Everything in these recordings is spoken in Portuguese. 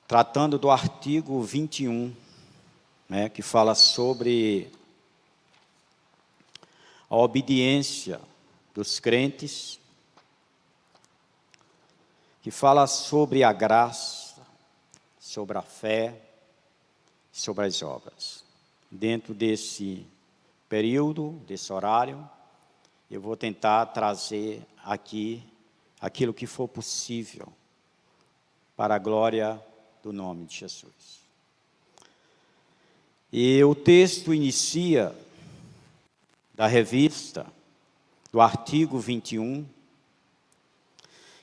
tratando do artigo 21, que fala sobre a obediência dos crentes, que fala sobre a graça, sobre a fé, sobre as obras. Dentro desse período, desse horário, eu vou tentar trazer aqui aquilo que for possível para a glória do nome de Jesus. E o texto inicia da revista, do artigo 21,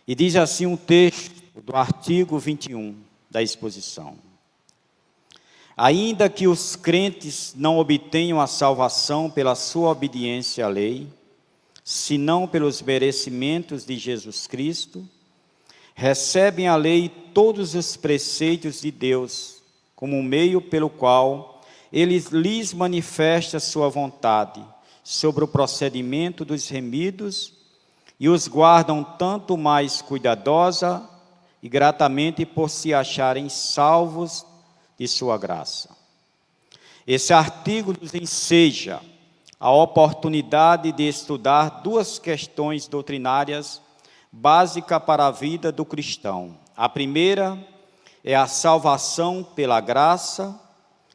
e diz assim um texto do artigo 21 da exposição: ainda que os crentes não obtenham a salvação pela sua obediência à lei, senão pelos merecimentos de Jesus Cristo, recebem a lei todos os preceitos de Deus, como um meio pelo qual Ele lhes manifesta sua vontade sobre o procedimento dos remidos e os guardam tanto mais cuidadosa e gratamente por se acharem salvos de sua graça. Esse artigo nos enseja a oportunidade de estudar duas questões doutrinárias básicas para a vida do cristão. A primeira é a salvação pela graça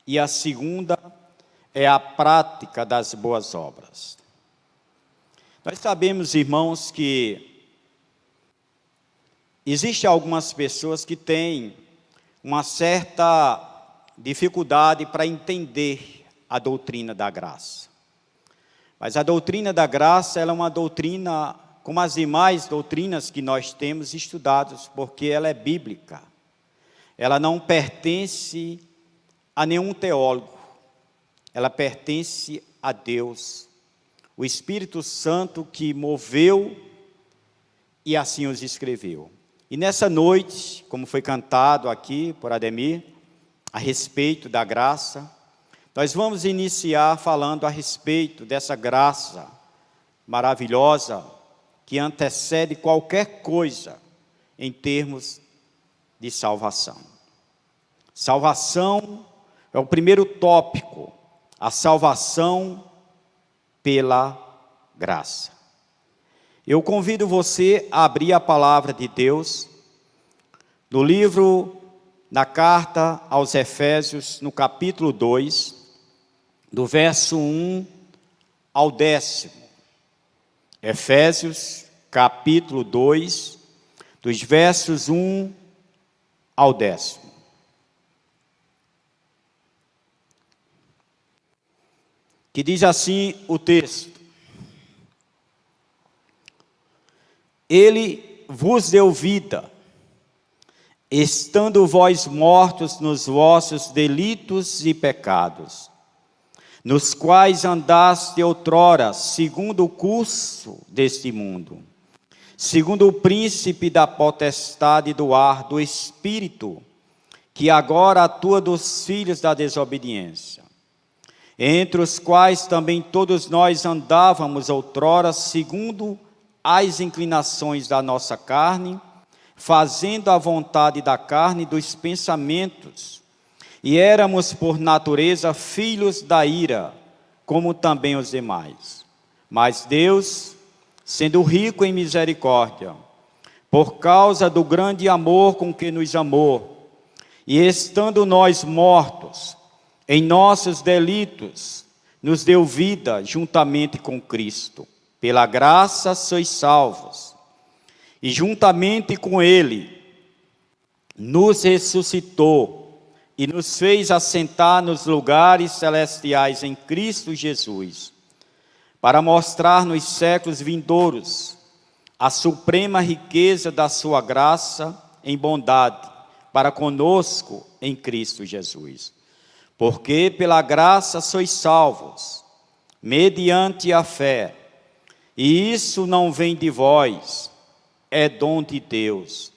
e a segunda é a prática das boas obras. Nós sabemos, irmãos, que existem algumas pessoas que têm uma certa dificuldade para entender a doutrina da graça. Mas a doutrina da graça, ela é uma doutrina como as demais doutrinas que nós temos estudados, porque ela é bíblica. Ela não pertence a nenhum teólogo. Ela pertence a Deus, o Espírito Santo que moveu e assim os escreveu. E nessa noite, como foi cantado aqui por Ademir, a respeito da graça, nós vamos iniciar falando a respeito dessa graça maravilhosa que antecede qualquer coisa em termos de salvação. Salvação é o primeiro tópico, a salvação pela graça. Eu convido você a abrir a palavra de Deus no livro, na carta aos Efésios, no capítulo 2, do verso 1 ao 10. Efésios, capítulo 2, dos versos 1 ao 10. Que diz assim o texto: Ele vos deu vida, estando vós mortos nos vossos delitos e pecados, nos quais andaste outrora, segundo o curso deste mundo, segundo o príncipe da potestade do ar, do Espírito, que agora atua dos filhos da desobediência, entre os quais também todos nós andávamos outrora, segundo as inclinações da nossa carne, fazendo a vontade da carne e dos pensamentos, e éramos por natureza filhos da ira, como também os demais. Mas Deus, sendo rico em misericórdia, por causa do grande amor com que nos amou, e estando nós mortos em nossos delitos, nos deu vida juntamente com Cristo. Pela graça sois salvos, e juntamente com Ele nos ressuscitou e nos fez assentar nos lugares celestiais em Cristo Jesus, para mostrar nos séculos vindouros a suprema riqueza da sua graça em bondade para conosco em Cristo Jesus. Porque pela graça sois salvos, mediante a fé, e isso não vem de vós, é dom de Deus,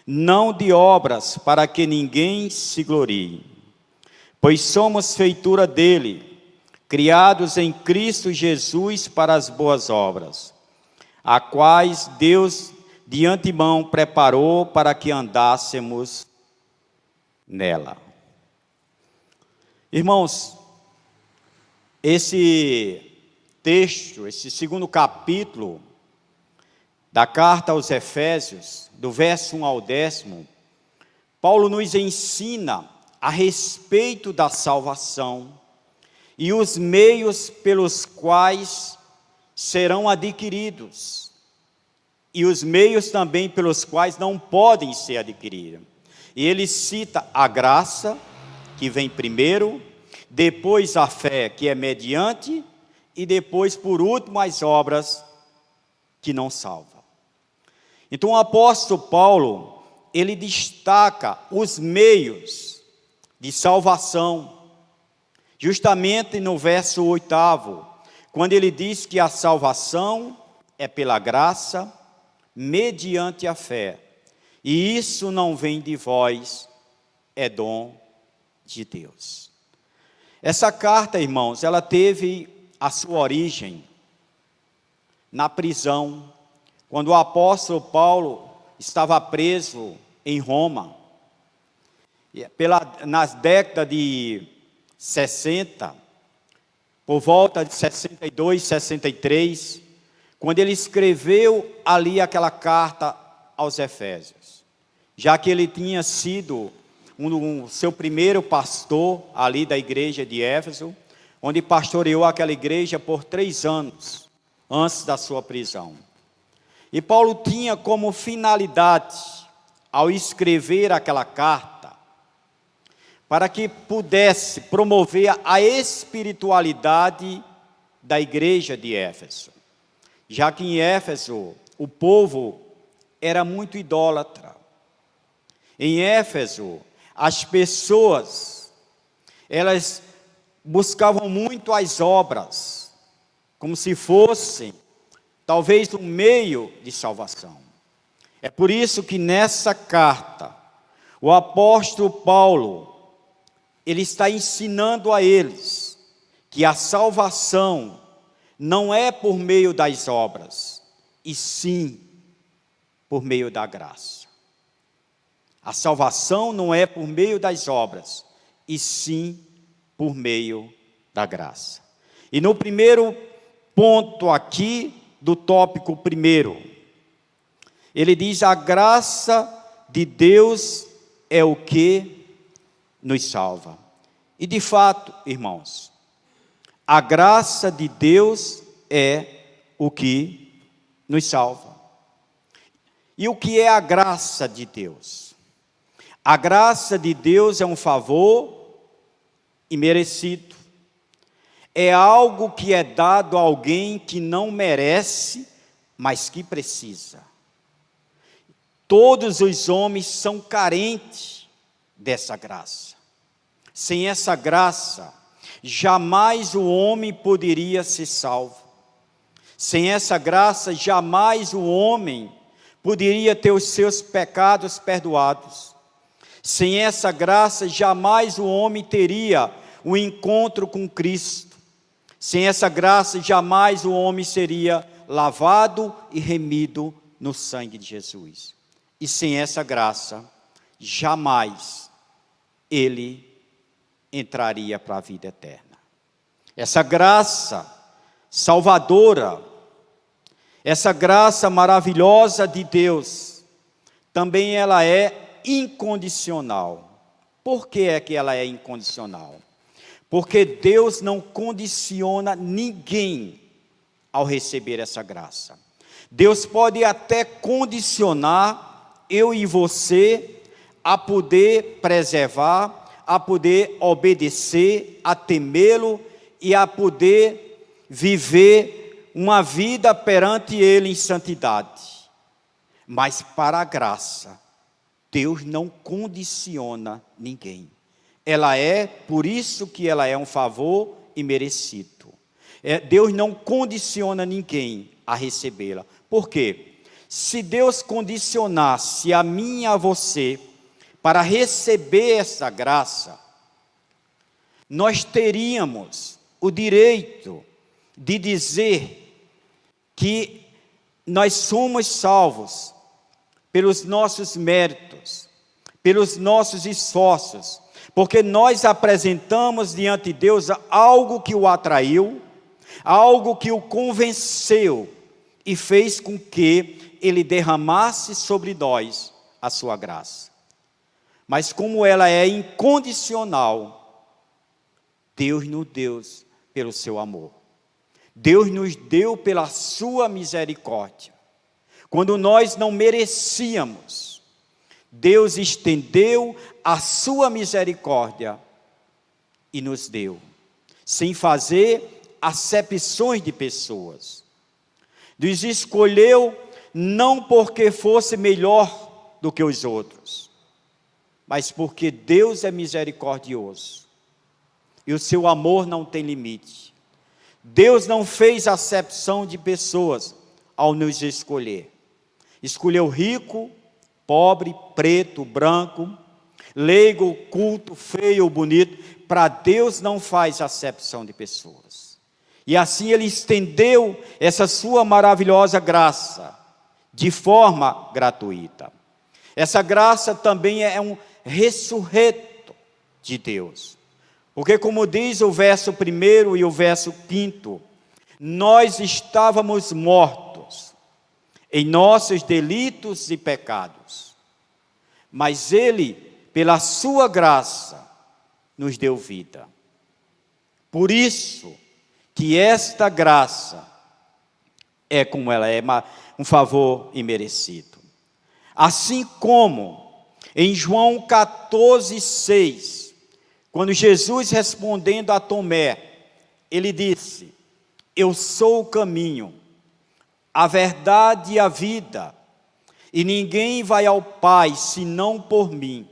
não de obras, para que ninguém se glorie. Pois somos feitura dele, criados em Cristo Jesus para as boas obras, a quais Deus de antemão preparou para que andássemos nela. Irmãos, esse texto, esse segundo capítulo da carta aos Efésios, do verso 1 ao 10, Paulo nos ensina a respeito da salvação e os meios pelos quais serão adquiridos, e os meios também pelos quais não podem ser adquiridos. E ele cita a graça, que vem primeiro, depois a fé, que é mediante, e depois, por último, as obras que não salvam. Então o apóstolo Paulo, ele destaca os meios de salvação, justamente no verso 8, quando ele diz que a salvação é pela graça, mediante a fé, e isso não vem de vós, é dom de Deus. Essa carta, irmãos, ela teve a sua origem na prisão, quando o apóstolo Paulo estava preso em Roma, nas décadas de 60, por volta de 62, 63, quando ele escreveu ali aquela carta aos Efésios, já que ele tinha sido seu primeiro pastor ali da igreja de Éfeso, onde pastoreou aquela igreja por 3 anos, antes da sua prisão. E Paulo tinha como finalidade, ao escrever aquela carta, para que pudesse promover a espiritualidade da igreja de Éfeso, já que em Éfeso o povo era muito idólatra. Em Éfeso, as pessoas, elas buscavam muito as obras, como se fossem, talvez, um meio de salvação. É por isso que nessa carta, o apóstolo Paulo, ele está ensinando a eles que a salvação não é por meio das obras, e sim por meio da graça. A salvação não é por meio das obras, e sim por meio da graça. E no primeiro ponto aqui, do tópico primeiro, ele diz: a graça de Deus é o que nos salva. E de fato, irmãos, a graça de Deus é o que nos salva. E o que é a graça de Deus? A graça de Deus é um favor imerecido. É algo que é dado a alguém que não merece, mas que precisa. Todos os homens são carentes dessa graça. Sem essa graça, jamais o homem poderia ser salvo. Sem essa graça, jamais o homem poderia ter os seus pecados perdoados. Sem essa graça, jamais o homem teria um encontro com Cristo. Sem essa graça, jamais o homem seria lavado e remido no sangue de Jesus. E sem essa graça, jamais ele entraria para a vida eterna. Essa graça salvadora, essa graça maravilhosa de Deus, também ela é incondicional. Por que é que ela é incondicional? Porque Deus não condiciona ninguém ao receber essa graça. Deus pode até condicionar eu e você a poder preservar, a poder obedecer, a temê-lo e a poder viver uma vida perante Ele em santidade. Mas para a graça, Deus não condiciona ninguém. Ela é, por isso que ela é um favor imerecido. Deus não condiciona ninguém a recebê-la. Por quê? Se Deus condicionasse a mim e a você para receber essa graça, nós teríamos o direito de dizer que nós somos salvos pelos nossos méritos, pelos nossos esforços, porque nós apresentamos diante de Deus algo que o atraiu, algo que o convenceu e fez com que Ele derramasse sobre nós a sua graça. Mas como ela é incondicional, Deus nos deu pelo seu amor. Deus nos deu pela sua misericórdia. Quando nós não merecíamos, Deus estendeu a sua misericórdia e nos deu, sem fazer acepções de pessoas. Nos escolheu não porque fosse melhor do que os outros, mas porque Deus é misericordioso e o seu amor não tem limite. Deus não fez acepção de pessoas ao nos escolher. Escolheu rico, pobre, preto, branco, leigo, culto, feio, bonito. Para Deus não faz acepção de pessoas. E assim Ele estendeu essa sua maravilhosa graça de forma gratuita. Essa graça também é um ressurreto de Deus. Porque como diz o verso 1 e o verso 5, nós estávamos mortos em nossos delitos e pecados, mas Ele, pela sua graça, nos deu vida. Por isso que esta graça é como ela é, um favor imerecido. Assim como em João 14:6, quando Jesus respondendo a Tomé, ele disse: eu sou o caminho, a verdade e a vida, e ninguém vai ao Pai senão por mim.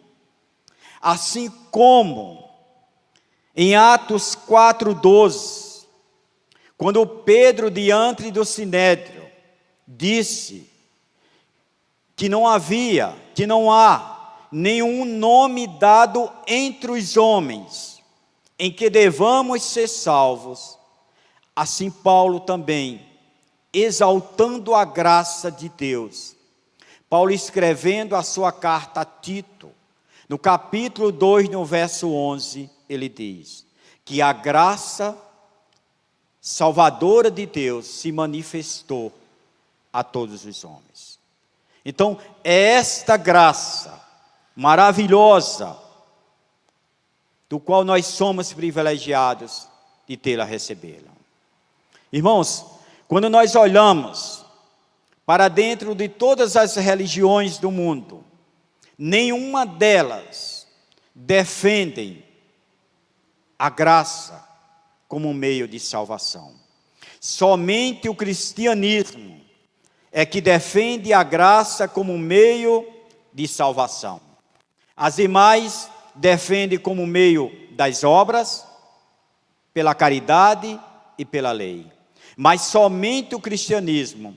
Assim como em Atos 4:12, quando Pedro diante do Sinédrio disse que não há nenhum nome dado entre os homens em que devamos ser salvos, assim Paulo também, exaltando a graça de Deus, Paulo escrevendo a sua carta a Tito, no capítulo 2, no verso 11, ele diz que a graça salvadora de Deus se manifestou a todos os homens. Então, é esta graça maravilhosa, do qual nós somos privilegiados de tê-la recebê-la. Irmãos, quando nós olhamos para dentro de todas as religiões do mundo, nenhuma delas defendem a graça como um meio de salvação. Somente o cristianismo é que defende a graça como um meio de salvação. As demais defendem como meio das obras, pela caridade e pela lei. Mas somente o cristianismo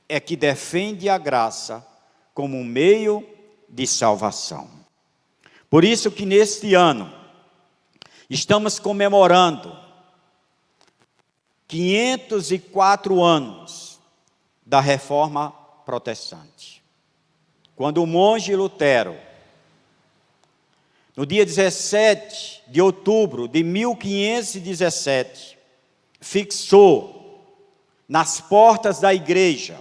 é que defende a graça como um meio de salvação. Por isso que neste ano estamos comemorando 504 anos da Reforma Protestante. Quando o monge Lutero, no dia 17 de outubro de 1517, fixou nas portas da igreja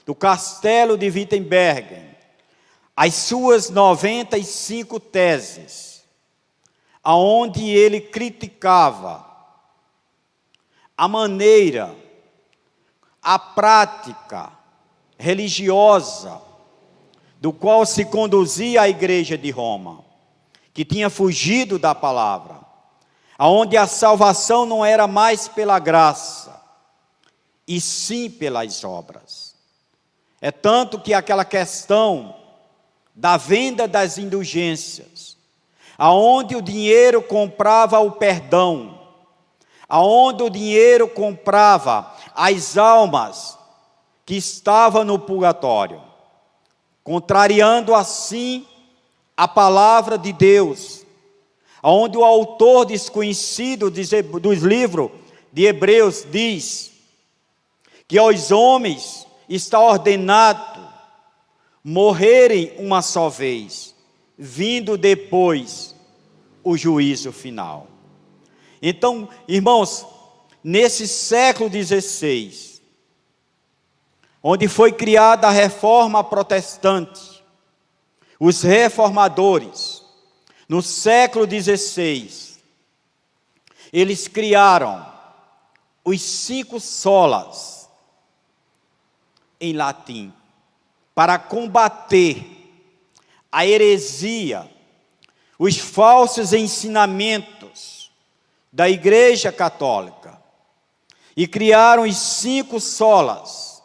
do castelo de Wittenberg as suas 95 teses, aonde ele criticava a maneira, a prática religiosa do qual se conduzia a igreja de Roma, que tinha fugido da palavra, aonde a salvação não era mais pela graça, e sim pelas obras. É tanto que aquela questão da venda das indulgências, aonde o dinheiro comprava o perdão, aonde o dinheiro comprava as almas que estavam no purgatório, contrariando assim a palavra de Deus, onde o autor desconhecido dos livros de Hebreus diz que aos homens está ordenado morrerem uma só vez, vindo depois o juízo final. Então, irmãos, nesse século XVI, onde foi criada a reforma protestante, os reformadores, no século XVI, eles criaram os 5 solas em latim, para combater a heresia, os falsos ensinamentos da Igreja Católica, e criaram os 5 solas,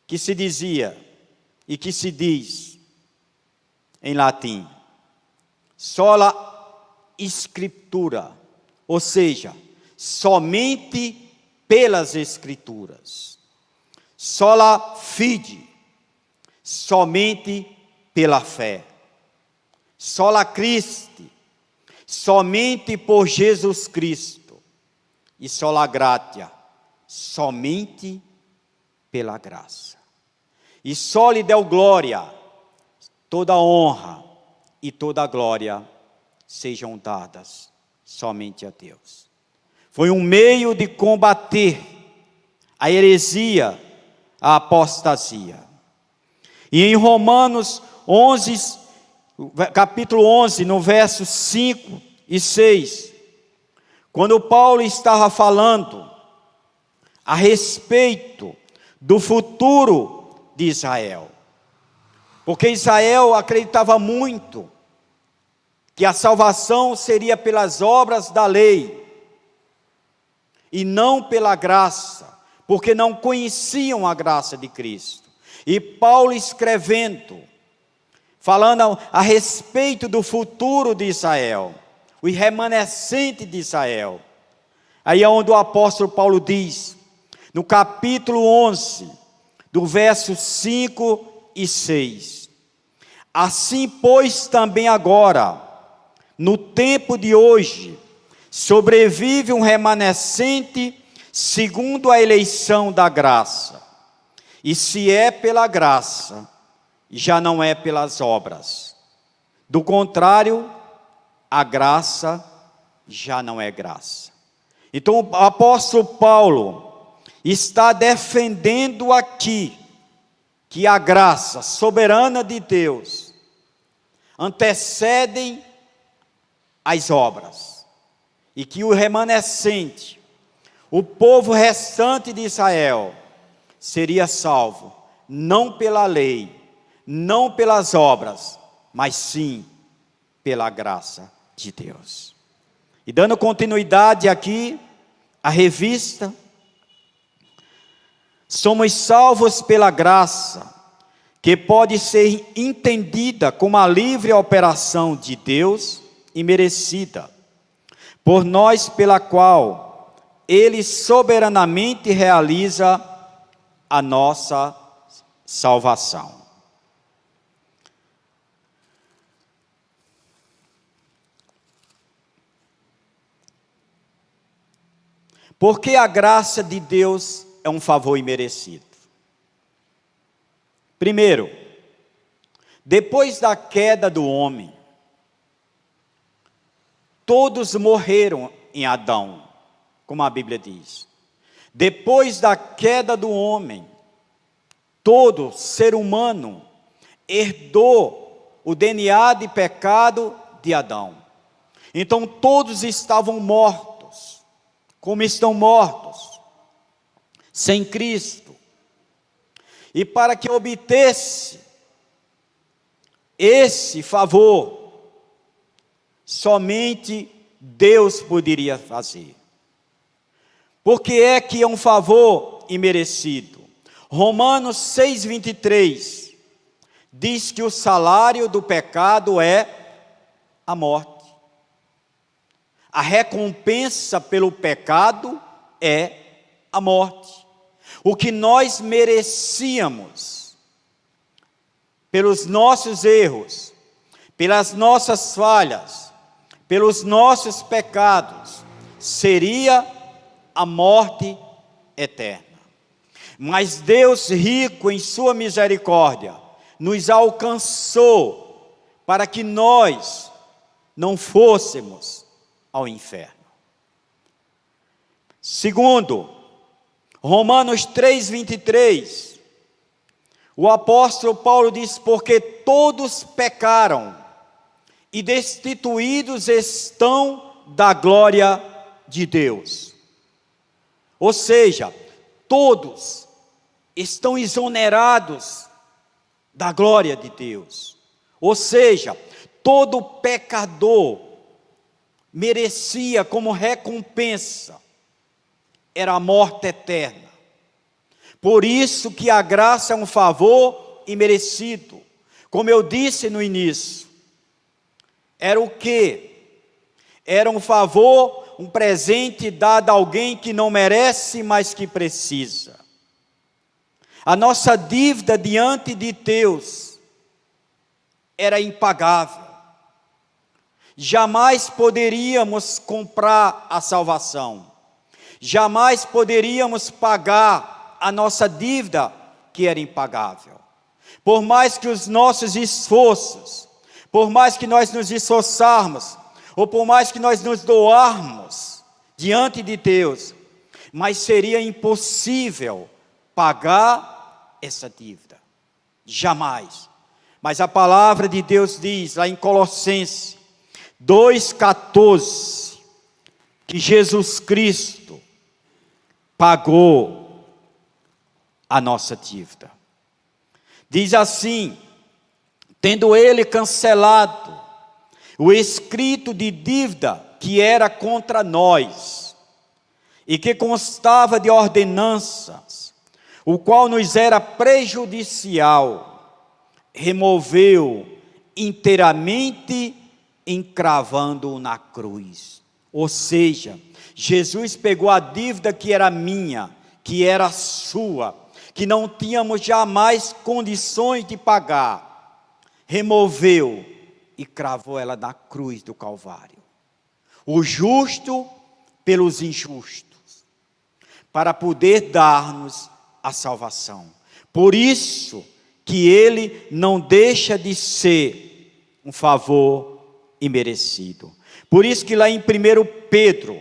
que se dizia e que se diz em latim, sola Scriptura, ou seja, somente pelas Escrituras, sola fide, somente pela fé, sola Christi, somente por Jesus Cristo, e sola gratia, somente pela graça. E só lhe deu glória, toda honra e toda glória sejam dadas somente a Deus. Foi um meio de combater a heresia, a apostasia. E em Romanos 11, capítulo 11, no verso 5 e 6, quando Paulo estava falando a respeito do futuro de Israel, porque Israel acreditava muito que a salvação seria pelas obras da lei, e não pela graça, porque não conheciam a graça de Cristo. E Paulo escrevendo, falando a respeito do futuro de Israel, o remanescente de Israel, aí é onde o apóstolo Paulo diz, no capítulo 11, do verso 5 e 6, assim pois também agora, no tempo de hoje, sobrevive um remanescente segundo a eleição da graça. E se é pela graça, já não é pelas obras. Do contrário, a graça já não é graça. Então o apóstolo Paulo está defendendo aqui que a graça soberana de Deus antecedem as obras, e que o remanescente, o povo restante de Israel, seria salvo, não pela lei, não pelas obras, mas sim pela graça de Deus. E dando continuidade aqui à revista, somos salvos pela graça, que pode ser entendida como a livre operação de Deus e merecida por nós, pela qual Ele soberanamente realiza a nossa salvação. Porque a graça de Deus é um favor imerecido. Primeiro, depois da queda do homem, todos morreram em Adão, como a Bíblia diz. Depois da queda do homem, todo ser humano herdou o DNA de pecado de Adão. Então todos estavam mortos, como estão mortos, sem Cristo. E para que obtesse esse favor, somente Deus poderia fazer. Porque é que é um favor imerecido. Romanos 6,23 diz que o salário do pecado é a morte. A recompensa pelo pecado é a morte. O que nós merecíamos, pelos nossos erros, pelas nossas falhas, pelos nossos pecados, seria a morte eterna. Mas Deus, rico em sua misericórdia, nos alcançou para que nós não fôssemos ao inferno. Segundo, Romanos 3:23, o apóstolo Paulo diz: porque todos pecaram e destituídos estão da glória de Deus. Ou seja, todos estão exonerados da glória de Deus. Ou seja, todo pecador merecia como recompensa era a morte eterna. Por isso que a graça é um favor imerecido. Como eu disse no início, era o quê? Era um favor, um presente dado a alguém que não merece, mas que precisa. A nossa dívida diante de Deus era impagável. Jamais poderíamos comprar a salvação. Jamais poderíamos pagar a nossa dívida, que era impagável. Por mais que os nossos esforços, por mais que nós nos esforçarmos, ou por mais que nós nos doarmos diante de Deus, mas seria impossível pagar essa dívida. Jamais. Mas a palavra de Deus diz, lá em Colossenses 2,14, que Jesus Cristo pagou a nossa dívida. Diz assim: tendo ele cancelado o escrito de dívida que era contra nós, e que constava de ordenanças, o qual nos era prejudicial, removeu inteiramente, encravando-o na cruz. Ou seja, Jesus pegou a dívida que era minha, que era sua, que não tínhamos jamais condições de pagar, removeu e cravou ela na cruz do Calvário. O justo pelos injustos, para poder dar-nos a salvação. Por isso que ele não deixa de ser um favor imerecido. Por isso que lá em 1 Pedro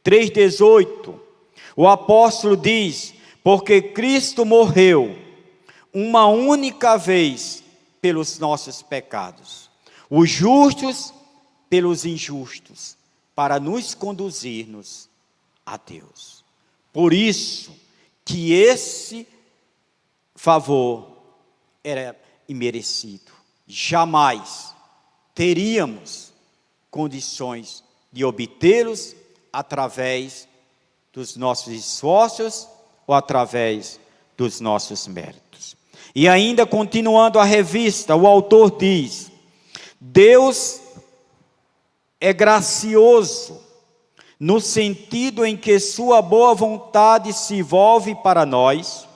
3,18, o apóstolo diz: porque Cristo morreu uma única vez pelos nossos pecados, os justos pelos injustos, para nos conduzir-nos a Deus. Por isso que esse favor era imerecido. Jamais teríamos condições de obtê-los através dos nossos esforços ou através dos nossos méritos. E ainda continuando a revista, o autor diz: Deus é gracioso no sentido em que sua boa vontade se volve para nós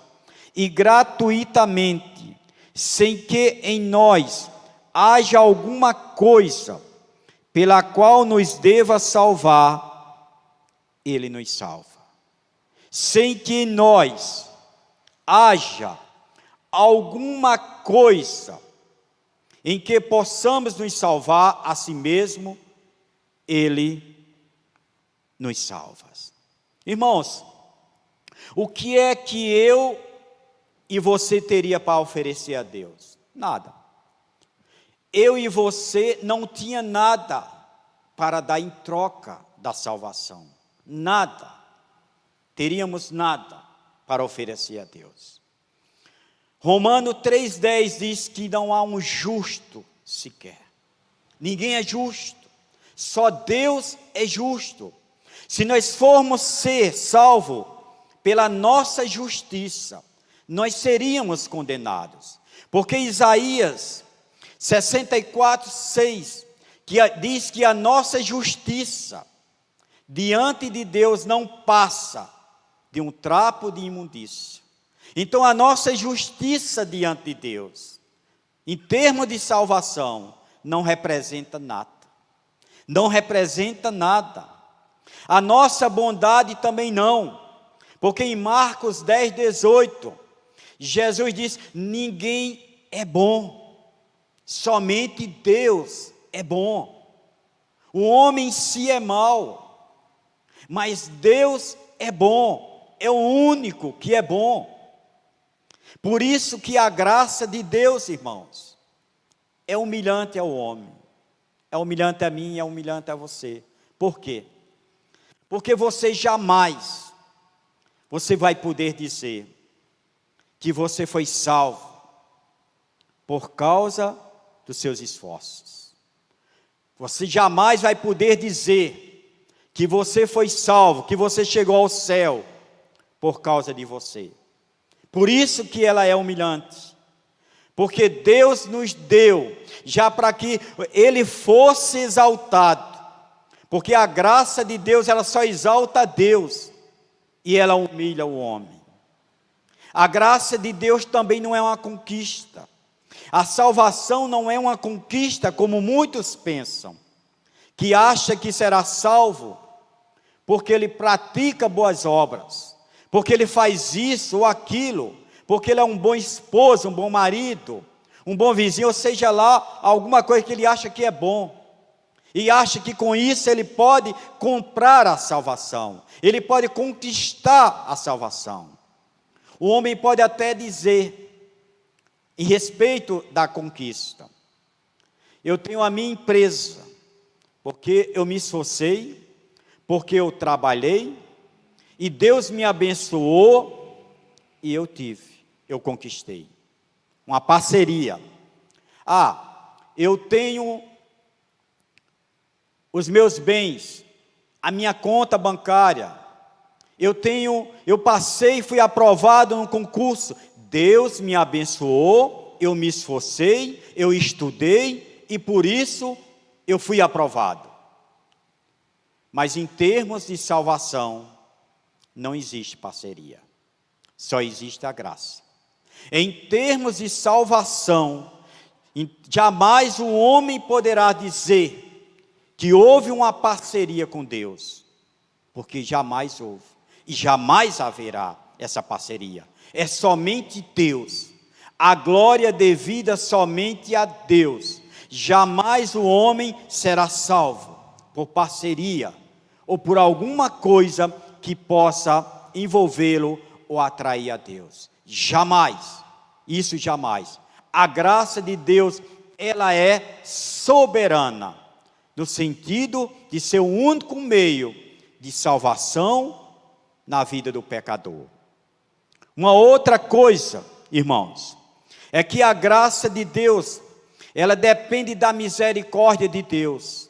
e gratuitamente, sem que em nós haja alguma coisa pela qual nos deva salvar, ele nos salva. Sem que em nós haja alguma coisa em que possamos nos salvar a si mesmo, ele nos salva. Irmãos, o que é que eu e você teria para oferecer a Deus? Nada. Eu e você não tinha nada para dar em troca da salvação. Nada. Teríamos nada para oferecer a Deus. Romanos 3,10 diz que não há um justo sequer. Ninguém é justo. Só Deus é justo. Se nós formos ser salvos pela nossa justiça, nós seríamos condenados. Porque Isaías 64,6 diz que a nossa justiça diante de Deus não passa de um trapo de imundícia. Então a nossa justiça diante de Deus, em termos de salvação, não representa nada. Não representa nada. A nossa bondade também não. Porque em Marcos 10:18, Jesus diz: ninguém é bom, somente Deus é bom. O homem em si é mau, mas Deus é bom, é o único que é bom. Por isso que a graça de Deus, irmãos, é humilhante ao homem, é humilhante a mim, é humilhante a você. Por quê? Porque você jamais vai poder dizer que você foi salvo por causa dos seus esforços. Você jamais vai poder dizer que você foi salvo, que você chegou ao céu por causa de você. Por isso que ela é humilhante. Porque Deus nos deu, já para que Ele fosse exaltado. Porque a graça de Deus, ela só exalta a Deus, e ela humilha o homem. A graça de Deus também não é uma conquista. A salvação não é uma conquista, como muitos pensam, que acha que será salvo porque ele pratica boas obras, porque ele faz isso ou aquilo, porque ele é um bom esposo, um bom marido, um bom vizinho, ou seja lá, alguma coisa que ele acha que é bom, e acha que com isso ele pode comprar a salvação, ele pode conquistar a salvação. O homem pode até dizer, em respeito da conquista: eu tenho a minha empresa, porque eu me esforcei, porque eu trabalhei, e Deus me abençoou, e eu conquistei. Uma parceria. Eu tenho os meus bens, a minha conta bancária, eu passei e fui aprovado no concurso, Deus me abençoou, eu me esforcei, eu estudei, e por isso eu fui aprovado. Mas em termos de salvação, não existe parceria, só existe a graça. Em termos de salvação, jamais o homem poderá dizer que houve uma parceria com Deus, porque jamais houve, e jamais haverá essa parceria. É somente Deus, a glória devida somente a Deus. Jamais o homem será salvo por parceria, ou por alguma coisa que possa envolvê-lo ou atrair a Deus. Jamais, isso jamais. A graça de Deus, ela é soberana, no sentido de ser o único meio de salvação na vida do pecador. Uma outra coisa, irmãos, é que a graça de Deus, ela depende da misericórdia de Deus.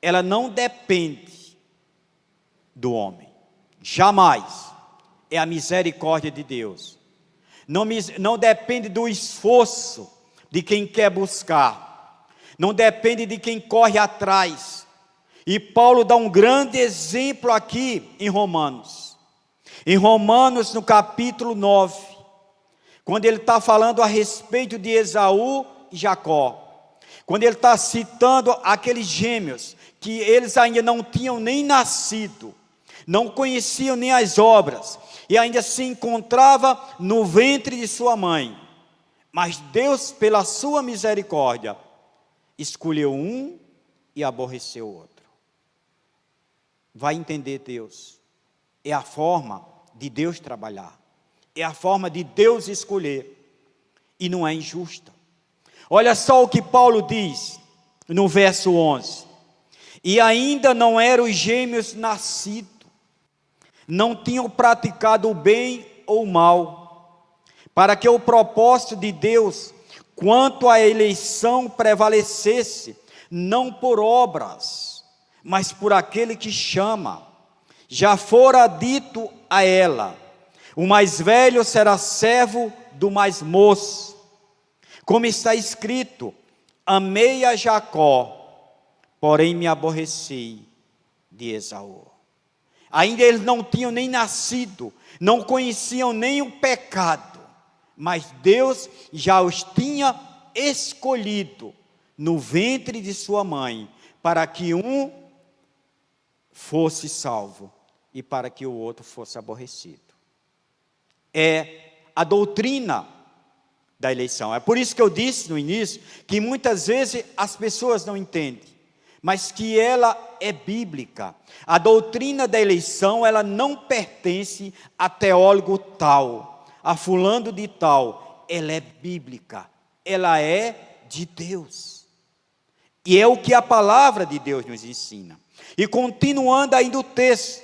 Ela não depende do homem. Jamais. É a misericórdia de Deus. Não depende do esforço de quem quer buscar. Não depende de quem corre atrás. E Paulo dá um grande exemplo aqui em Romanos. Em Romanos, no capítulo 9, quando ele está falando a respeito de Esaú e Jacó, quando ele está citando aqueles gêmeos, que eles ainda não tinham nem nascido, não conheciam nem as obras, e ainda se encontrava no ventre de sua mãe, mas Deus, pela sua misericórdia, escolheu um e aborreceu o outro. Vai entender Deus, é a forma de Deus trabalhar, é a forma de Deus escolher, e não é injusta. Olha só o que Paulo diz no verso 11: e ainda não eram os gêmeos nascidos, não tinham praticado o bem ou o mal, para que o propósito de Deus quanto à eleição prevalecesse, não por obras, mas por aquele que chama. Já fora dito a ela: o mais velho será servo do mais moço. Como está escrito: amei a Jacó, porém me aborreci de Esaú. Ainda eles não tinham nem nascido, não conheciam nem o pecado, mas Deus já os tinha escolhido no ventre de sua mãe, para que um fosse salvo e para que o outro fosse aborrecido. é a doutrina da eleição. É por isso que eu disse no início que muitas vezes as pessoas não entendem, mas que ela é bíblica. A doutrina da eleição, ela não pertence a teólogo tal, a fulano de tal. Ela é bíblica, ela é de Deus. E é o que a palavra de Deus nos ensina. E continuando ainda o texto,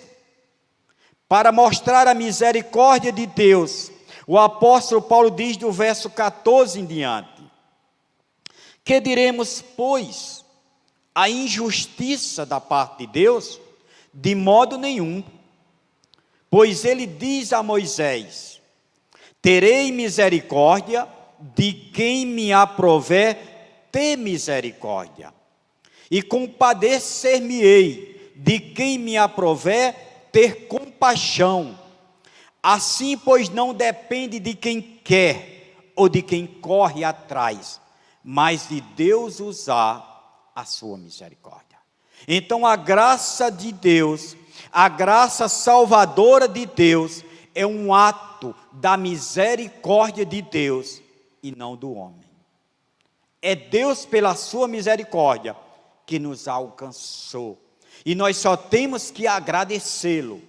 para mostrar a misericórdia de Deus, o apóstolo Paulo diz do verso 14 em diante: que diremos, pois, a injustiça da parte de Deus? De modo nenhum, pois ele diz a Moisés: terei misericórdia de quem me aprouver ter misericórdia, e compadecer-me-ei de quem me aprouver ter compaixão. Assim, pois, não depende de quem quer ou de quem corre atrás, mas de Deus usar a sua misericórdia. Então, a graça de Deus, a graça salvadora de Deus, é um ato da misericórdia de Deus e não do homem. É Deus, pela sua misericórdia, que nos alcançou, e nós só temos que agradecê-lo.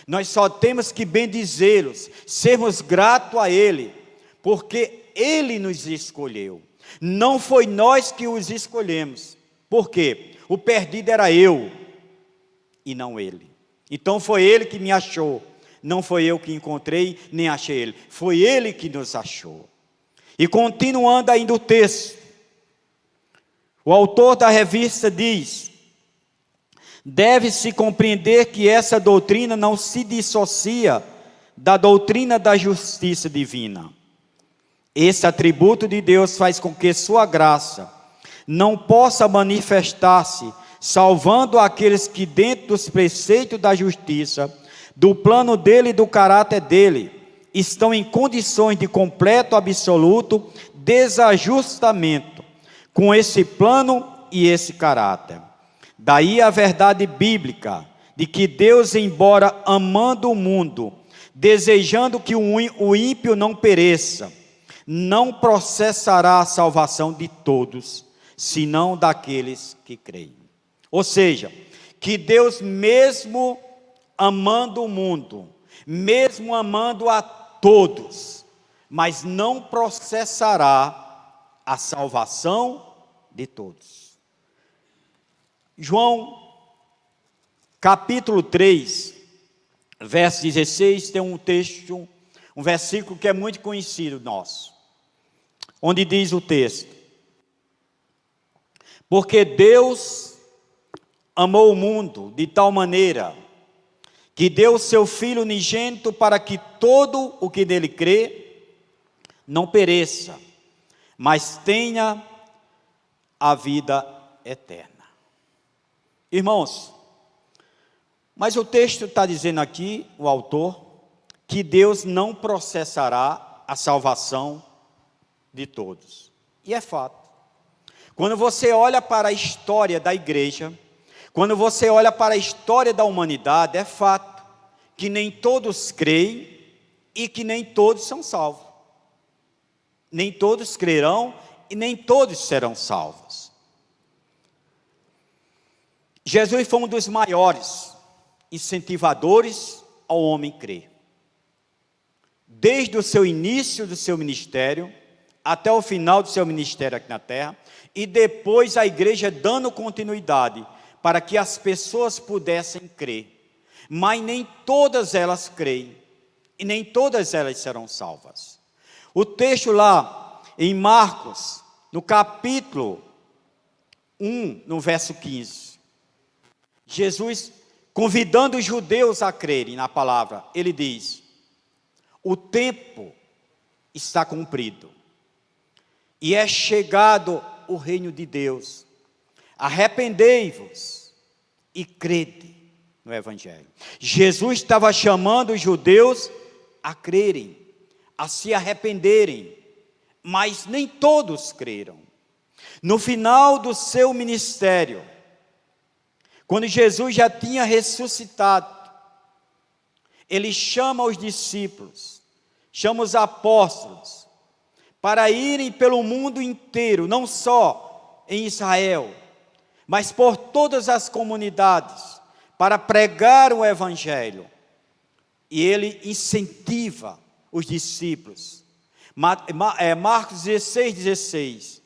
Nós só temos que bendizê-los, sermos gratos a Ele, porque Ele nos escolheu. Não foi nós que os escolhemos. Por quê? O perdido era eu, e não Ele. Então foi Ele que me achou. Não foi eu que encontrei, nem achei Ele. Foi Ele que nos achou. E continuando ainda o texto, o autor da revista diz: deve-se compreender que essa doutrina não se dissocia da doutrina da justiça divina. Esse atributo de Deus faz com que sua graça não possa manifestar-se, salvando aqueles que, dentro dos preceitos da justiça, do plano dele e do caráter dele, estão em condições de completo, absoluto desajustamento com esse plano e esse caráter. Daí a verdade bíblica de que Deus, embora amando o mundo, desejando que o ímpio não pereça, não processará a salvação de todos, senão daqueles que creem. Ou seja, que Deus, mesmo amando o mundo, mesmo amando a todos, mas não processará a salvação de todos. João, capítulo 3, verso 16, tem um texto, um versículo que é muito conhecido nosso, onde diz o texto: porque Deus amou o mundo de tal maneira que deu seu Filho unigênito para que todo o que nele crê não pereça, mas tenha a vida eterna. Irmãos, mas o texto está dizendo aqui, o autor, que Deus não processará a salvação de todos. E é fato. Quando você olha para a história da igreja, quando você olha para a história da humanidade, é fato que nem todos creem e que nem todos são salvos. Nem todos crerão e nem todos serão salvos. Jesus foi um dos maiores incentivadores ao homem crer. Desde o seu início do seu ministério, até o final do seu ministério aqui na terra, e depois a igreja dando continuidade, para que as pessoas pudessem crer. Mas nem todas elas creem, e nem todas elas serão salvas. O texto lá em Marcos, no capítulo 1, no verso 15, Jesus, convidando os judeus a crerem na palavra, ele diz: o tempo está cumprido, e é chegado o reino de Deus. Arrependei-vos e crede no Evangelho. Jesus estava chamando os judeus a crerem, a se arrependerem, mas nem todos creram. No final do seu ministério, quando Jesus já tinha ressuscitado, ele chama os discípulos chama os apóstolos para irem pelo mundo inteiro, não só em Israel, mas por todas as comunidades, para pregar o Evangelho. E ele incentiva os discípulos. Marcos 16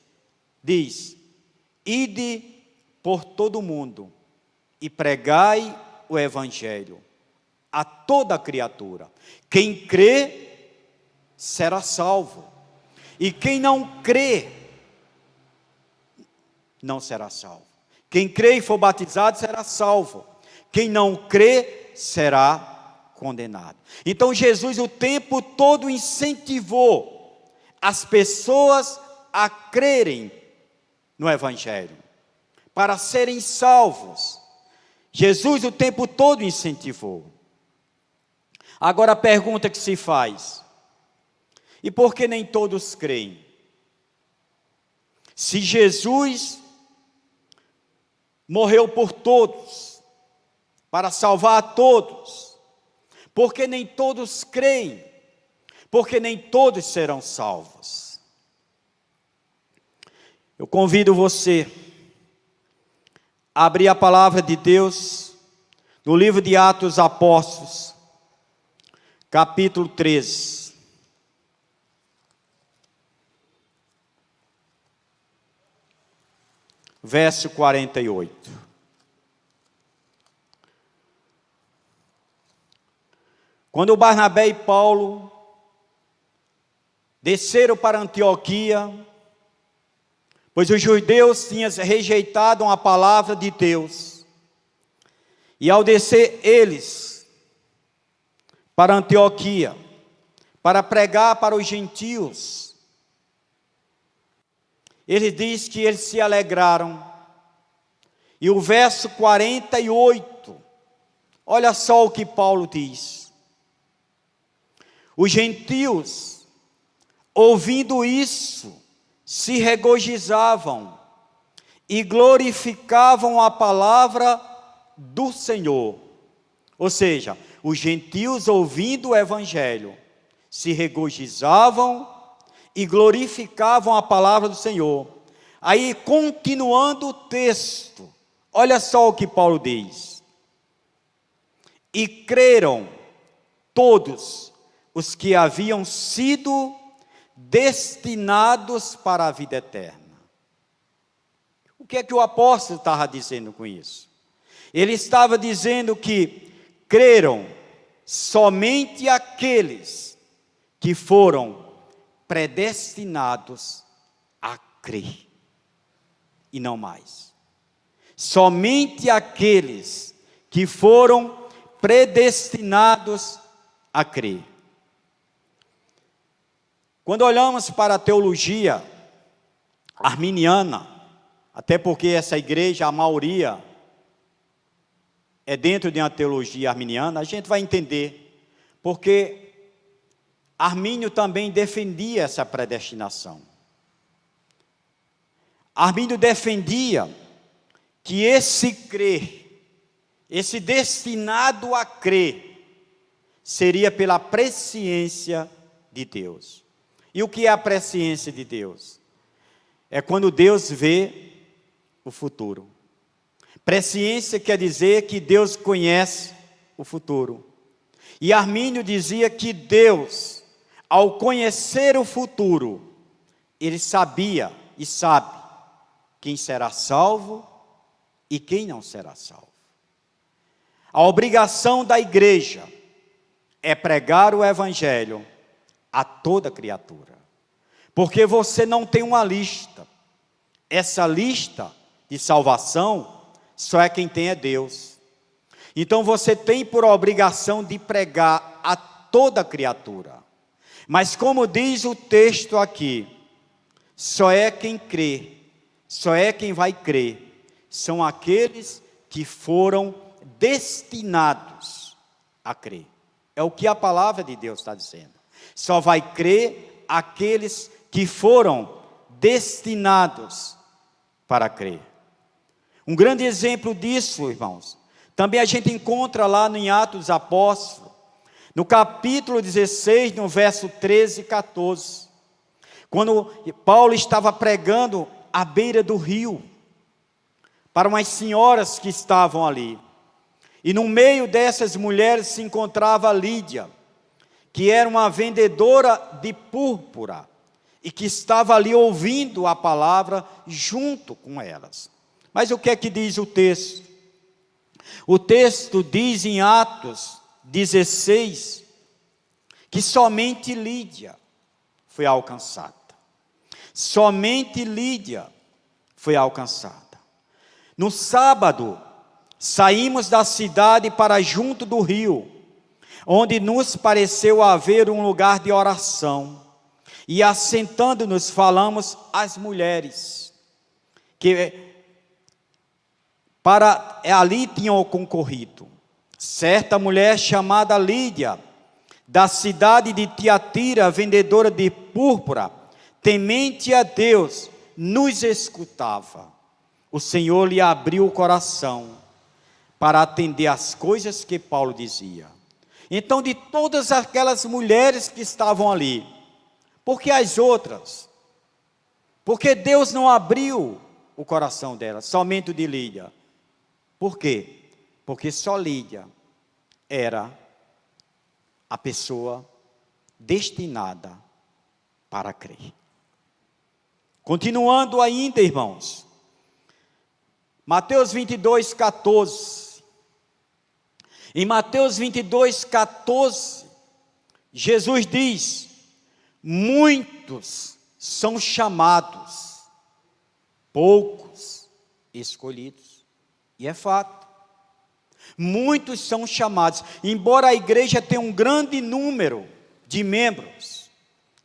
diz: ide por todo o mundo e pregai o Evangelho a toda criatura. Quem crê será salvo, e quem não crê não será salvo. Quem crê e for batizado será salvo, quem não crê será condenado. Então Jesus o tempo todo incentivou as pessoas a crerem no Evangelho, para serem salvos. Jesus o tempo todo incentivou. Agora a pergunta que se faz: e por que nem todos creem? Se Jesus morreu por todos, para salvar a todos, por que nem todos creem? Porque nem todos serão salvos. Eu convido você a abrir a palavra de Deus no livro de Atos dos Apóstolos, capítulo 13. Verso 48. Quando Barnabé e Paulo desceram para Antioquia, pois os judeus tinham rejeitado a palavra de Deus, e ao descer eles para Antioquia, para pregar para os gentios, ele diz que eles se alegraram. E o verso 48, olha só o que Paulo diz: os gentios, ouvindo isso, se regozijavam e glorificavam a palavra do Senhor. Ou seja, os gentios, ouvindo o Evangelho, se regozijavam e glorificavam a palavra do Senhor. Aí, continuando o texto, olha só o que Paulo diz: e creram todos os que haviam sido destinados para a vida eterna. O que é que o apóstolo estava dizendo com isso? Ele estava dizendo que creram somente aqueles que foram predestinados a crer, e não mais. Somente aqueles que foram predestinados a crer. Quando olhamos para a teologia arminiana, até porque essa igreja, a maioria, é dentro de uma teologia arminiana, a gente vai entender, porque Armínio também defendia essa predestinação. Armínio defendia que esse crer, esse destinado a crer, seria pela presciência de Deus. E o que é a presciência de Deus? É quando Deus vê o futuro. Presciência quer dizer que Deus conhece o futuro. E Armínio dizia que Deus, ao conhecer o futuro, ele sabia e sabe quem será salvo e quem não será salvo. A obrigação da igreja é pregar o Evangelho a toda criatura, porque você não tem uma lista. Essa lista de salvação só é quem tem é Deus. Então você tem por obrigação de pregar a toda criatura. Mas como diz o texto aqui, só é quem crê, só é quem vai crer, são aqueles que foram destinados a crer. É o que a palavra de Deus está dizendo. Só vai crer aqueles que foram destinados para crer. Um grande exemplo disso, irmãos, também a gente encontra lá em Atos dos Apóstolos, No capítulo 16, no verso 13 e 14, quando Paulo estava pregando à beira do rio, para umas senhoras que estavam ali. E no meio dessas mulheres se encontrava Lídia, que era uma vendedora de púrpura, e que estava ali ouvindo a palavra junto com elas. Mas o que é que diz o texto? O texto diz em Atos 16, que somente Lídia foi alcançada. Somente Lídia foi alcançada. No sábado, saímos da cidade para junto do rio, onde nos pareceu haver um lugar de oração. E assentando-nos, falamos às mulheres, que para ali tinham concorrido. Certa mulher chamada Lídia, da cidade de Tiatira, vendedora de púrpura, temente a Deus, nos escutava. O Senhor lhe abriu o coração para atender às coisas que Paulo dizia. Então, de todas aquelas mulheres que estavam ali, por que as outras? Porque Deus não abriu o coração delas, somente o de Lídia. Por quê? Porque só Lídia era a pessoa destinada para crer. Continuando ainda, irmãos, Mateus 22, 14. Em Mateus 22, 14, Jesus diz: muitos são chamados, poucos escolhidos. E é fato. Muitos são chamados, embora a igreja tenha um grande número de membros,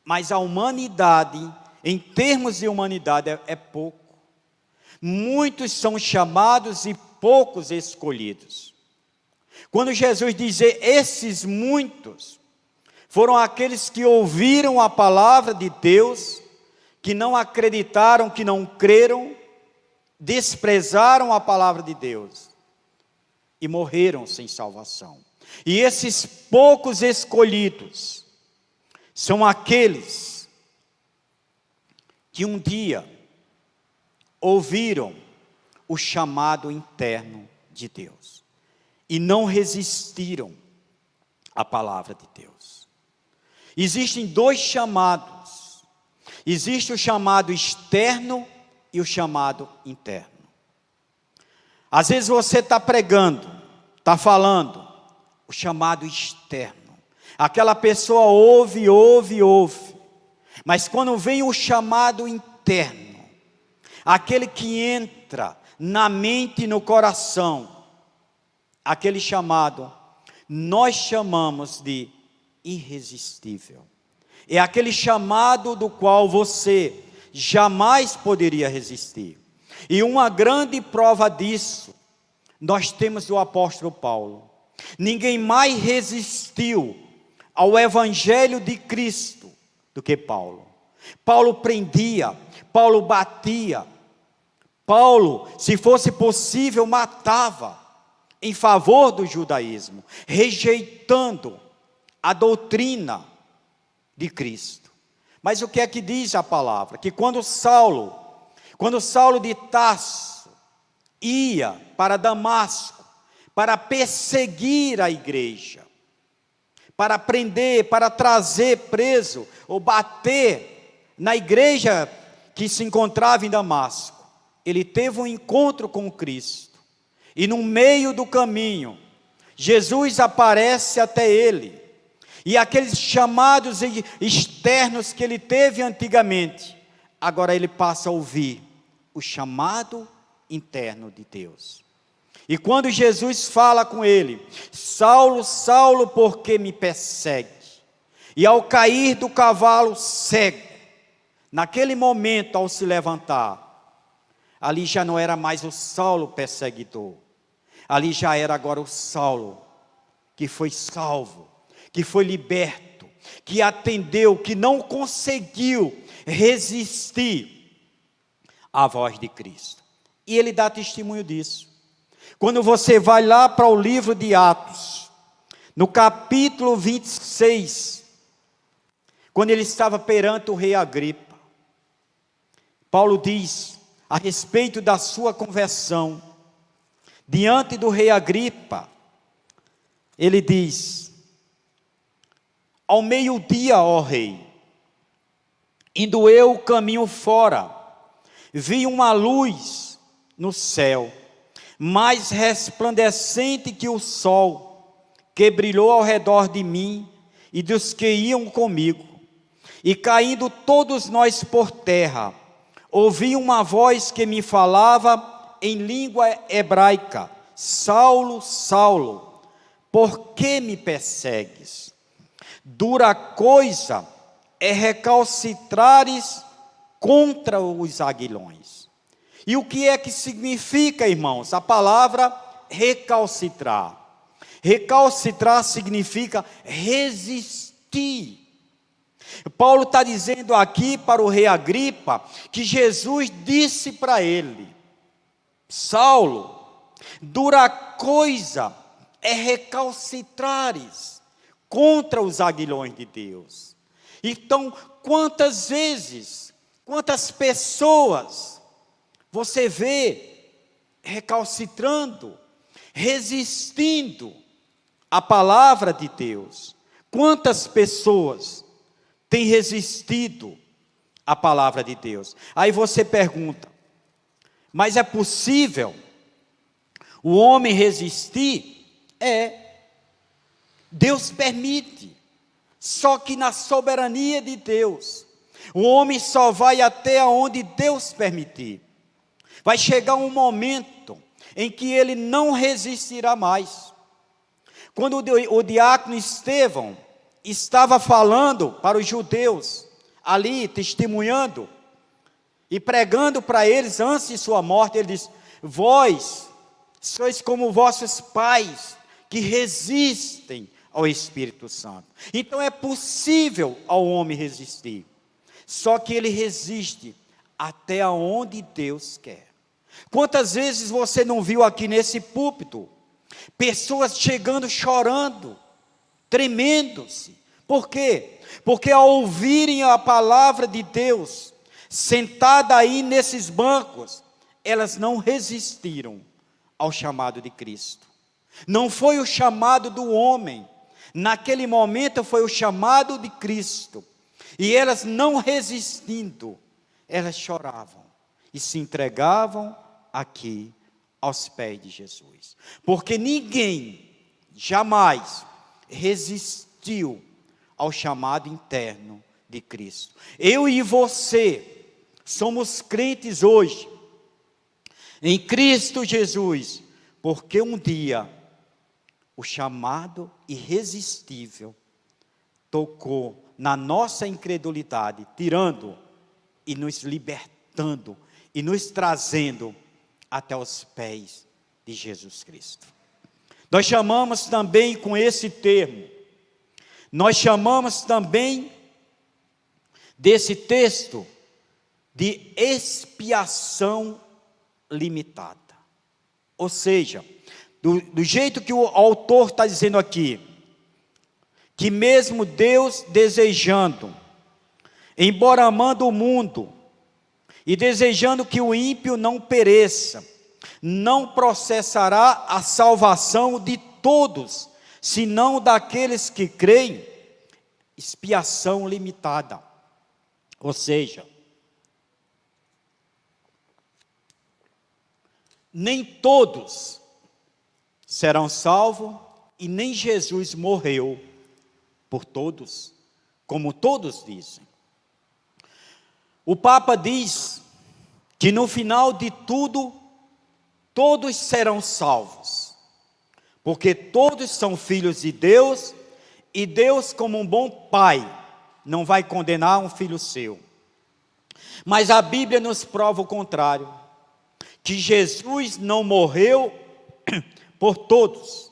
mas a humanidade, em termos de humanidade, é pouco. Muitos são chamados e poucos escolhidos. Quando Jesus diz esses muitos, foram aqueles que ouviram a palavra de Deus, que não acreditaram, que não creram, desprezaram a palavra de Deus e morreram sem salvação. E esses poucos escolhidos são aqueles que um dia ouviram o chamado interno de Deus e não resistiram à palavra de Deus. Existem dois chamados. Existe o chamado externo e o chamado interno. Às vezes você está pregando, está falando, o chamado externo. Aquela pessoa ouve, mas quando vem o chamado interno, aquele que entra na mente e no coração, aquele chamado, nós chamamos de irresistível. É aquele chamado do qual você jamais poderia resistir. E uma grande prova disso, nós temos do apóstolo Paulo. Ninguém mais resistiu ao evangelho de Cristo do que Paulo. Paulo prendia, Paulo batia, Paulo, se fosse possível, matava em favor do judaísmo, rejeitando a doutrina de Cristo. Mas o que é que diz a palavra? Que quando Saulo de Tarso ia para Damasco, para perseguir a igreja, para prender, para trazer preso, ou bater na igreja que se encontrava em Damasco, ele teve um encontro com Cristo, e no meio do caminho, Jesus aparece até ele, e aqueles chamados externos que ele teve antigamente, agora ele passa a ouvir o chamado interno de Deus. E quando Jesus fala com ele: Saulo, Saulo, por que me persegue? E ao cair do cavalo cego, naquele momento ao se levantar, ali já não era mais o Saulo perseguidor, ali já era agora o Saulo que foi salvo, que foi liberto, que atendeu, que não conseguiu resistir à voz de Cristo. E ele dá testemunho disso. Quando você vai lá para o livro de Atos, No capítulo 26, quando ele estava perante o rei Agripa, Paulo diz a respeito da sua conversão, diante do rei Agripa, ele diz: ao meio-dia, ó rei, indo eu caminho fora, vi uma luz no céu, mais resplandecente que o sol, que brilhou ao redor de mim e dos que iam comigo. E caindo todos nós por terra, ouvi uma voz que me falava em língua hebraica: Saulo, Saulo, por que me persegues? Dura coisa é recalcitrares contra os aguilhões. E o que é que significa, irmãos, a palavra recalcitrar? Recalcitrar significa resistir. Paulo está dizendo aqui para o rei Agripa que Jesus disse para ele: Saulo, dura coisa é recalcitrares contra os aguilhões de Deus. Então, quantas vezes, quantas pessoas você vê recalcitrando, resistindo à palavra de Deus? Quantas pessoas têm resistido à palavra de Deus? Aí você pergunta: mas é possível o homem resistir? Deus permite, só que na soberania de Deus, o homem só vai até onde Deus permitir. Vai chegar um momento em que ele não resistirá mais. Quando o diácono Estevão estava falando para os judeus, ali testemunhando e pregando para eles antes de sua morte, ele diz: vós sois como vossos pais, que resistem ao Espírito Santo. Então é possível ao homem resistir, só que ele resiste até onde Deus quer. Quantas vezes você não viu aqui nesse púlpito pessoas chegando chorando, tremendo-se? Por quê? Porque ao ouvirem a palavra de Deus, sentada aí nesses bancos, elas não resistiram ao chamado de Cristo. Não foi o chamado do homem, naquele momento foi o chamado de Cristo. E elas não resistindo, elas choravam e se entregavam aqui aos pés de Jesus. Porque ninguém jamais resistiu ao chamado interno de Cristo. Eu e você somos crentes hoje em Cristo Jesus, porque um dia o chamado irresistível tocou na nossa incredulidade, tirando e nos libertando e nos trazendo até os pés de Jesus Cristo. Nós chamamos também com esse termo, nós chamamos também desse texto de expiação limitada. Ou seja, do jeito que o autor está dizendo aqui, que mesmo Deus desejando, embora amando o mundo, e desejando que o ímpio não pereça, não processará a salvação de todos, senão daqueles que creem. Expiação limitada. Ou seja, nem todos serão salvos, e nem Jesus morreu por todos, como todos dizem. O Papa diz que no final de tudo, todos serão salvos, porque todos são filhos de Deus, e Deus, como um bom pai, não vai condenar um filho seu. Mas a Bíblia nos prova o contrário, que Jesus não morreu por todos,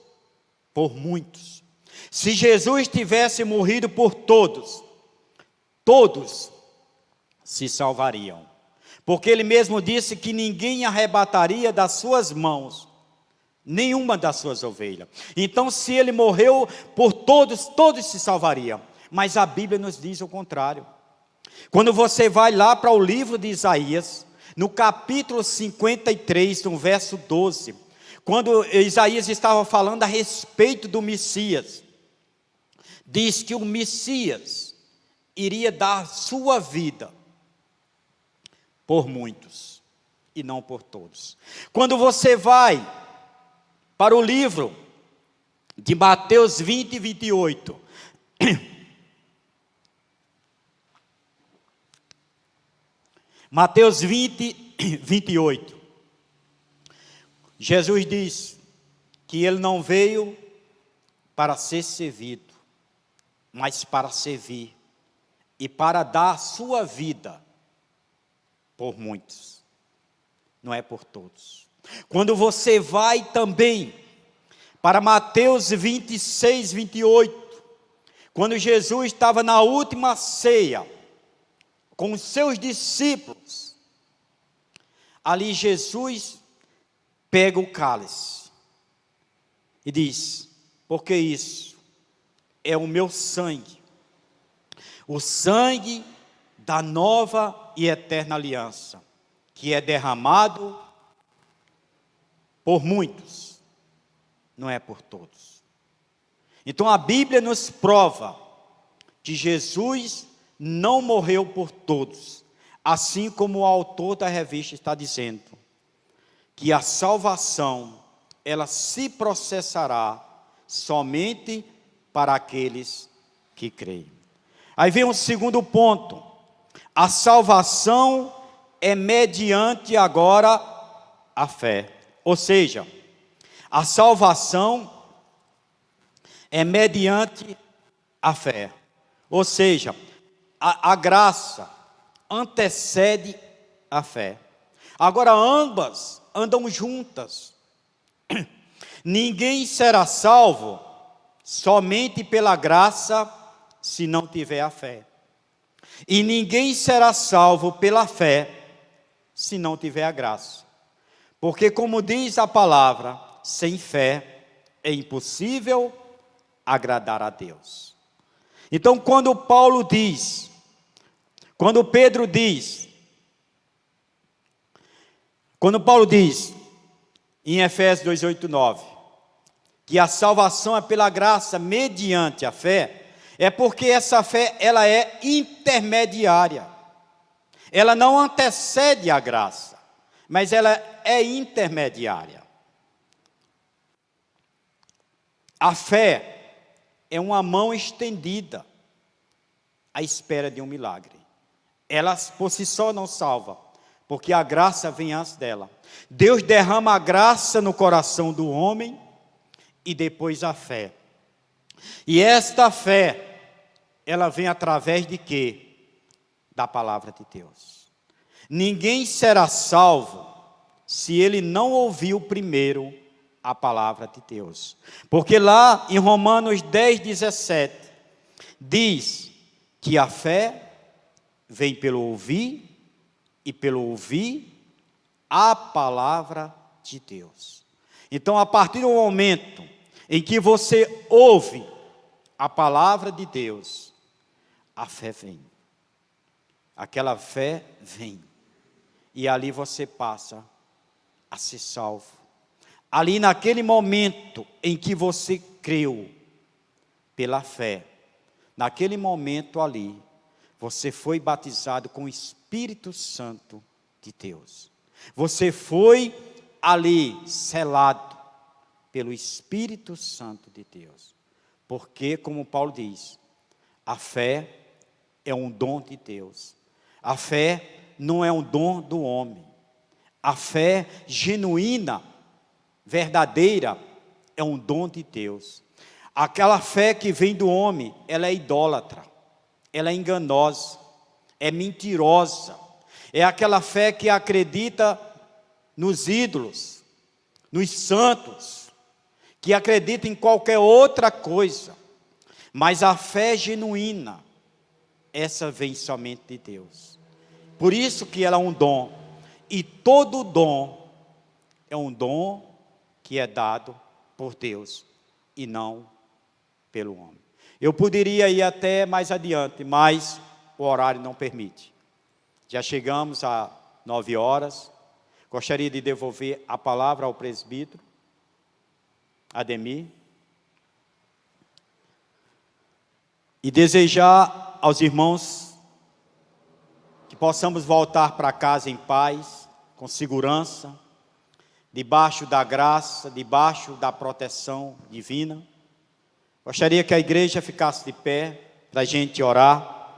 por muitos. Se Jesus tivesse morrido por todos, todos se salvariam, porque ele mesmo disse que ninguém arrebataria das suas mãos nenhuma das suas ovelhas. Então, se ele morreu por todos, todos se salvariam. Mas a Bíblia nos diz o contrário. Quando você vai lá para o livro de Isaías, no capítulo 53, no verso 12, quando Isaías estava falando a respeito do Messias, diz que o Messias iria dar sua vida por muitos e não por todos. Quando você vai para o livro de Mateus 20 e 28, Mateus 20, 28, Jesus diz que ele não veio para ser servido, mas para servir e para dar sua vida por muitos, não é por todos. Quando você vai também para Mateus 26, 28, quando Jesus estava na última ceia com os seus discípulos, ali Jesus pega o cálice e diz: porque isso é o meu sangue, o sangue da nova e eterna aliança, que é derramado por muitos, não é por todos. Então a Bíblia nos prova que Jesus não morreu por todos, assim como o autor da revista está dizendo, que a salvação, ela se processará somente para aqueles que creem. Aí vem um segundo ponto: a salvação é mediante agora a fé. Ou seja, a salvação é mediante a fé. Ou seja, a graça antecede a fé. Agora ambas andam juntas. Ninguém será salvo somente pela graça se não tiver a fé. E ninguém será salvo pela fé se não tiver a graça. Porque, como diz a palavra, sem fé é impossível agradar a Deus. Então, quando Paulo diz em Efésios 2, 8, 9, que a salvação é pela graça mediante a fé, é porque essa fé, ela é intermediária. Ela não antecede a graça, mas ela é intermediária. A fé é uma mão estendida à espera de um milagre. Ela por si só não salva, porque a graça vem antes dela. Deus derrama a graça no coração do homem e depois a fé. E esta fé, ela vem através de quê? Da palavra de Deus. Ninguém será salvo se ele não ouviu primeiro a palavra de Deus. Porque lá em Romanos 10, 17, diz que a fé vem pelo ouvir, e pelo ouvir a palavra de Deus. Então, a partir do momento em que você ouve a palavra de Deus, a fé vem. Aquela fé vem. E ali você passa a ser salvo. Ali naquele momento em que você creu pela fé, naquele momento ali, você foi batizado com o Espírito Santo de Deus. Você foi ali selado pelo Espírito Santo de Deus. Porque, como Paulo diz, a fé é um dom de Deus. A fé não é um dom do homem. A fé genuína, verdadeira, é um dom de Deus. Aquela fé que vem do homem, ela é idólatra, ela é enganosa, é mentirosa. É aquela fé que acredita nos ídolos, nos santos, que acredita em qualquer outra coisa. Mas a fé genuína, essa vem somente de Deus. Por isso que ela é um dom. E todo dom é um dom que é dado por Deus e não pelo homem. Eu poderia ir até mais adiante, mas o horário não permite. Já chegamos a 9 horas. Gostaria de devolver a palavra ao presbítero Ademir e desejar aos irmãos que possamos voltar para casa em paz, com segurança, debaixo da graça, debaixo da proteção divina. Gostaria que a igreja ficasse de pé para a gente orar.